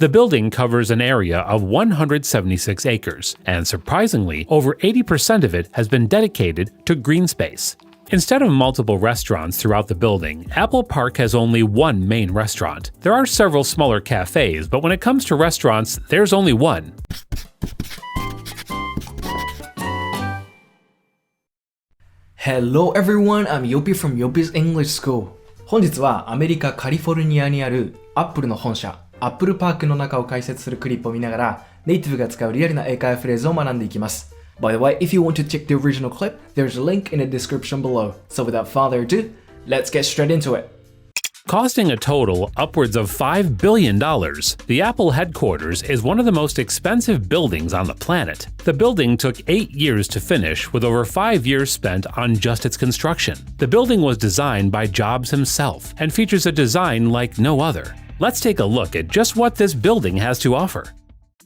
The building covers an area of 176 acres, and surprisingly, over 80% of it has been dedicated to green space. Instead of multiple restaurants throughout the building, Apple Park has only one main restaurant. There are several smaller cafes, but when it comes to restaurants, there's only one. Hello everyone, I'm Yopi from yopis.english.school. 本日はアメリカカリフォルニアにあるアップルの本社、アップルパークの中を解説するクリップを見ながら、ネイティブが使うリアルな英会話フレーズを学んでいきます。By the way, if you want to check the original clip, there's a link in the description below. So without further ado, let's get straight into it. Costing a total upwards of $5 billion, the Apple headquarters is one of the most expensive buildings on the planet. The building took 8 years to finish, with over 5 years spent on just its construction. The building was designed by Jobs himself and features a design like no other. Let's take a look at just what this building has to offer.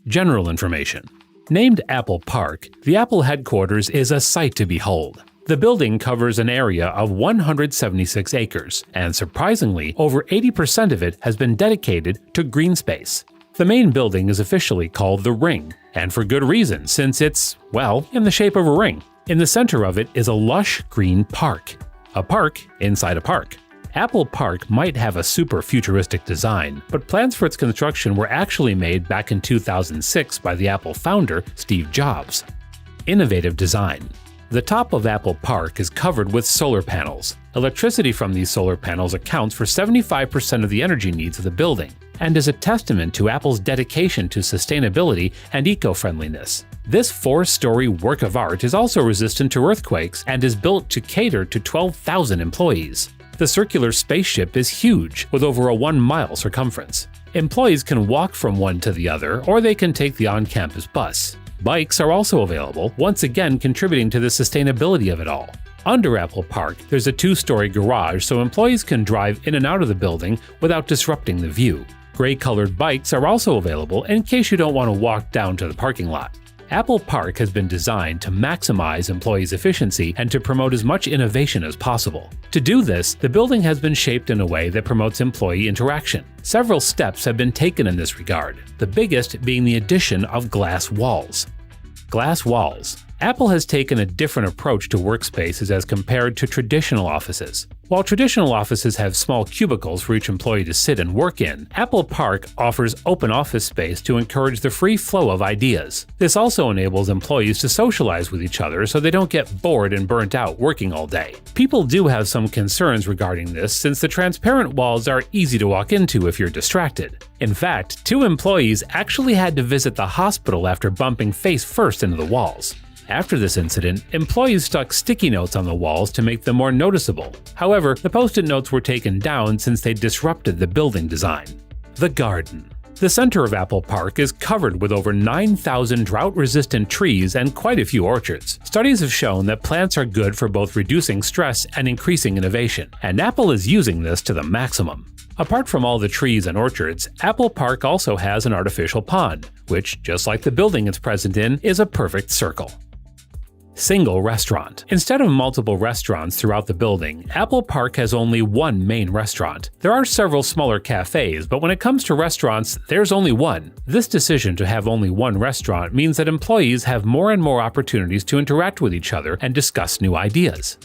General information. Named Apple Park, the Apple headquarters is a sight to behold. The building covers an area of 176 acres, and surprisingly, over 80% of it has been dedicated to green space. The main building is officially called the Ring, and for good reason, since it's, well, in the shape of a ring. In the center of it is a lush green park. A park inside a park. Apple Park might have a super futuristic design, but plans for its construction were actually made back in 2006 by the Apple founder, Steve Jobs. Innovative design. The top of Apple Park is covered with solar panels. Electricity from these solar panels accounts for 75% of the energy needs of the building, and is a testament to Apple's dedication to sustainability and eco-friendliness. This 4-story work of art is also resistant to earthquakes and is built to cater to 12,000 employees. The circular spaceship is huge, with over a 1-mile circumference. Employees can walk from one to the other, or they can take the on-campus bus. Bikes are also available, once again contributing to the sustainability of it all. Under Apple Park, there's a 2-story garage so employees can drive in and out of the building without disrupting the view. Gray-colored bikes are also available in case you don't want to walk down to the parking lot. Apple Park has been designed to maximize employees' efficiency and to promote as much innovation as possible. To do this, the building has been shaped in a way that promotes employee interaction. Several steps have been taken in this regard, the biggest being the addition of glass walls. Glass walls. Apple has taken a different approach to workspaces as compared to traditional offices. While traditional offices have small cubicles for each employee to sit and work in, Apple Park offers open office space to encourage the free flow of ideas. This also enables employees to socialize with each other so they don't get bored and burnt out working all day. People do have some concerns regarding this since the transparent walls are easy to walk into if you're distracted. In fact, 2 employees actually had to visit the hospital after bumping face first into the walls. After this incident, employees stuck sticky notes on the walls to make them more noticeable. However, the post-it notes were taken down since they disrupted the building design. The garden. The center of Apple Park is covered with over 9,000 drought-resistant trees and quite a few orchards. Studies have shown that plants are good for both reducing stress and increasing innovation, and Apple is using this to the maximum. Apart from all the trees and orchards, Apple Park also has an artificial pond, which, just like the building it's present in, is a perfect circle. Single restaurant. Instead of multiple restaurants throughout the building, Apple Park has only one main restaurant. There are several smaller cafes, but when it comes to restaurants, there's only one. This decision to have only one restaurant means that employees have more and more opportunities to interact with each other and discuss new ideas.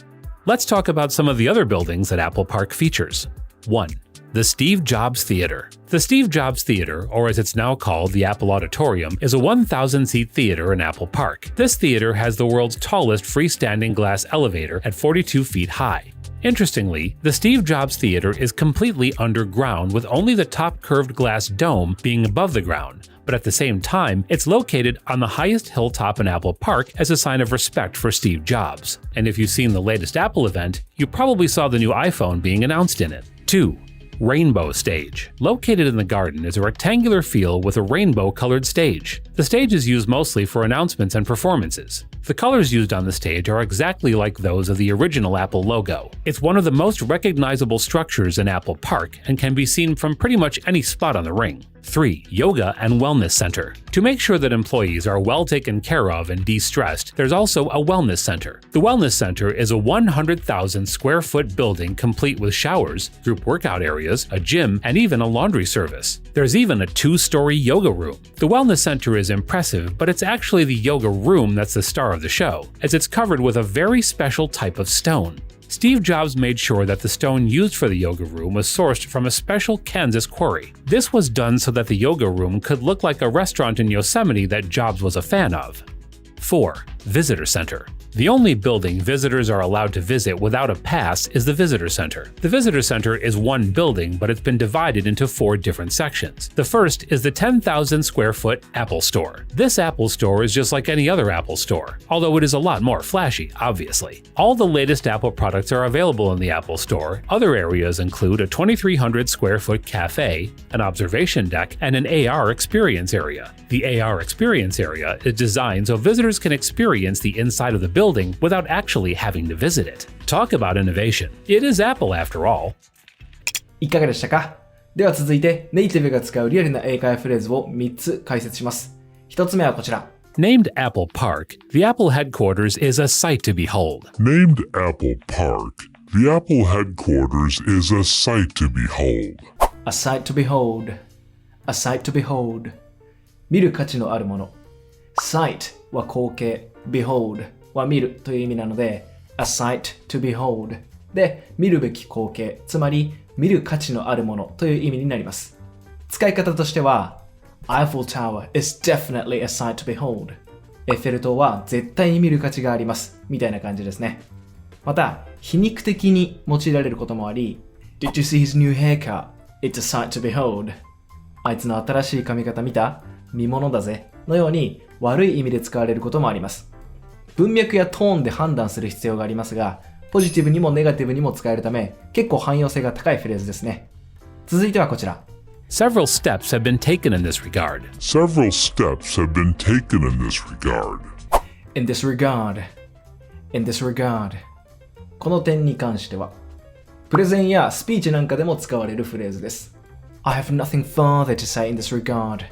Let's talk about some of the other buildings that Apple Park features. 1. The Steve Jobs Theater. The Steve Jobs Theater, or as it's now called, the Apple Auditorium, is a 1,000-seat theater in Apple Park. This theater has the world's tallest freestanding glass elevator at 42 feet high. Interestingly, the Steve Jobs Theater is completely underground with only the top curved glass dome being above the ground, but at the same time, it's located on the highest hilltop in Apple Park as a sign of respect for Steve Jobs. And if you've seen the latest Apple event, you probably saw the new iPhone being announced in it. 2. Rainbow Stage. Located in the garden is a rectangular field with a rainbow-colored stage. The stage is used mostly for announcements and performances. The colors used on the stage are exactly like those of the original Apple logo. It's one of the most recognizable structures in Apple Park and can be seen from pretty much any spot on the ring. 3. Yoga and Wellness Center. To make sure that employees are well taken care of and de-stressed, there's also a wellness center. The Wellness Center is a 100,000 square foot building complete with showers, group workout areas, a gym, and even a laundry service. There's even a 2-story yoga room. The Wellness Center is impressive, but it's actually the yoga room that's the star of the show, as it's covered with a very special type of stone. Steve Jobs made sure that the stone used for the yoga room was sourced from a special Kansas quarry. This was done so that the yoga room could look like a restaurant in Yosemite that Jobs was a fan of. 4. Visitor Center. The only building visitors are allowed to visit without a pass is the Visitor Center. The Visitor Center is one building, but it's been divided into 4 different sections. The first is the 10,000 square foot Apple Store. This Apple Store is just like any other Apple Store, although it is a lot more flashy, obviously. All the latest Apple products are available in the Apple Store. Other areas include a 2,300 square foot cafe, an observation deck, and an AR experience area. The AR experience area is designed so visitors can experience the inside of the building without actually having to visit it. Talk about innovation. It is Apple after all. いかがでしたか？では続いて、ネイティブが使うリアルな英会話フレーズを3つ解説します。1つ目はこちら。Named Apple Park, the Apple headquarters is a sight to behold. Named Apple Park, the Apple headquarters is a sight to behold. A sight to behold. A sight to behold. 見る価値のあるもの。Sight は光景。Behold は見るという意味なので A sight to behold で見るべき光景つまり見る価値のあるものという意味になります使い方としては Eiffel Tower is definitely a sight to behold エッフェル塔は絶対に見る価値がありますみたいな感じですねまた皮肉的に用いられることもあり Did you see his new haircut? It's a sight to behold あいつの新しい髪型見た見物だぜのように悪い意味で使われることもあります文脈やトーンで判断する必要がありますが、ポジティブにもネガティブにも使えるため、結構汎用性が高いフレーズですね。続いてはこちら。Several steps have been taken in this regard. Several steps have been taken in this regard. In this regard. In this regard. この点に関しては、プレゼンやスピーチなんかでも使われるフレーズです。I have nothing further to say in this regard.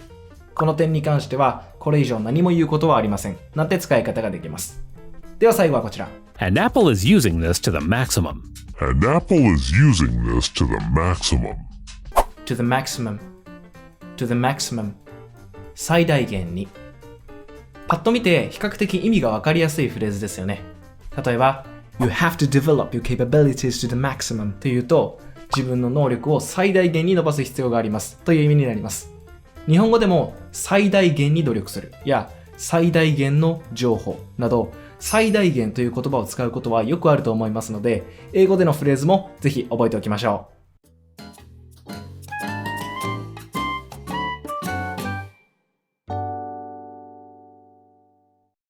この点に関しては、これ以上何も言うことはありません。なんて使い方ができます。では最後はこちら。And Apple is using this to the maximum. And Apple is using this to the maximum. To the maximum. To the maximum. 最大限に。パッと見て比較的意味がわかりやすいフレーズですよね。例えば、You have to develop your capabilities to the maximum というと、自分の能力を最大限に伸ばす必要がありますという意味になります。日本語でも最大限に努力するや最大限の情報など最大限という言葉を使うことはよくあると思いますので英語でのフレーズもぜひ覚えておきましょう。